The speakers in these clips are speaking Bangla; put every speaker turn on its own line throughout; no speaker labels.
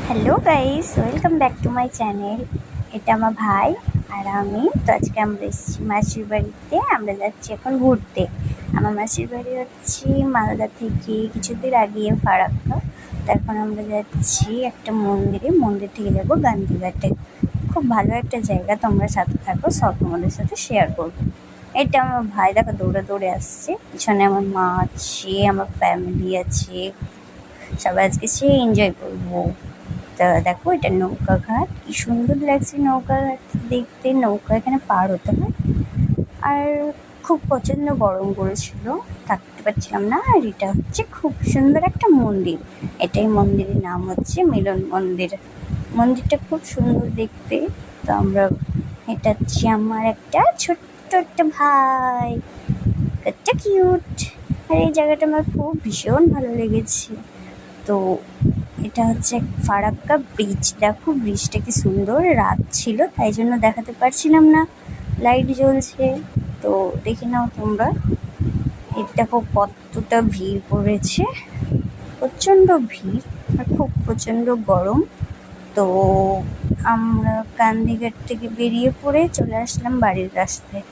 Hello guys, welcome back to my channel. এটা আমার ভাই আর আমি। তো আজকে আমরা এসেছি মাসির বাড়িতে। আমরা যাচ্ছি এখন ঘুরতে। আমার মাসির বাড়ি হচ্ছে মালদা থেকে কিছু দূর আগিয়ে ফারাক্কা। তো এখন আমরা যাচ্ছি একটা মন্দির থেকে যাবো গান্ধীঘাটে। খুব ভালো একটা জায়গা, তোমরা সাথে থাকো, সব তোমাদের সাথে শেয়ার করবো। এটা আমার ভাই, দেখো দৌড়ে দৌড়ে আসছে। পিছনে আমার মা আছে, আমার ফ্যামিলি আছে, সবাই আজকে সে এনজয় করবো। তা দেখো, এটা নৌকা ঘাট, কি সুন্দর লাগছে নৌকা ঘাট দেখতে। নৌকা এখানে পার হতে হয়। আর খুব প্রচণ্ড গরম পড়েছিল, থাকতে পারছিলাম না। আর এটা হচ্ছে খুব সুন্দর একটা মন্দির। এটাই মন্দিরের নাম হচ্ছে মিলন মন্দির। মন্দিরটা খুব সুন্দর দেখতে। তো আমরা, এটা হচ্ছে আমার একটা ছোট্ট একটা ভাই, একটা কিউট। আর এই জায়গাটা আমার খুব ভীষণ ভালো লেগেছে। তো এটা হচ্ছে ফারাক্কা ব্রিজ। দেখো ব্রিজটা কি সুন্দর, রাত ছিল তাই জন্য দেখাতে পারছিলাম না, লাইট জ্বলছে। তো দেখে নাও তোমরা। এই দেখো কতটা ভিড় পড়েছে, প্রচণ্ড ভিড়। আর খুব প্রচণ্ড গরম। তো আমরা গান্ধীঘাট থেকে বেরিয়ে পড়ে চলে আসলাম বাড়ির রাস্তায়।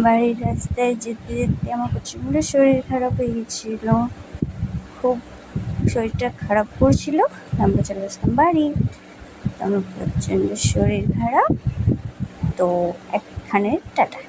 বাড়ির রাস্তায় যেতে যেতে আমার প্রচণ্ড শরীর খারাপ হয়ে গেছিল, খুব শরীরটা খারাপ করছিল। আমরা চলে আসলাম বাড়ি। তো আমার প্রচণ্ড শরীর খারাপ। তো একখানে টাটা।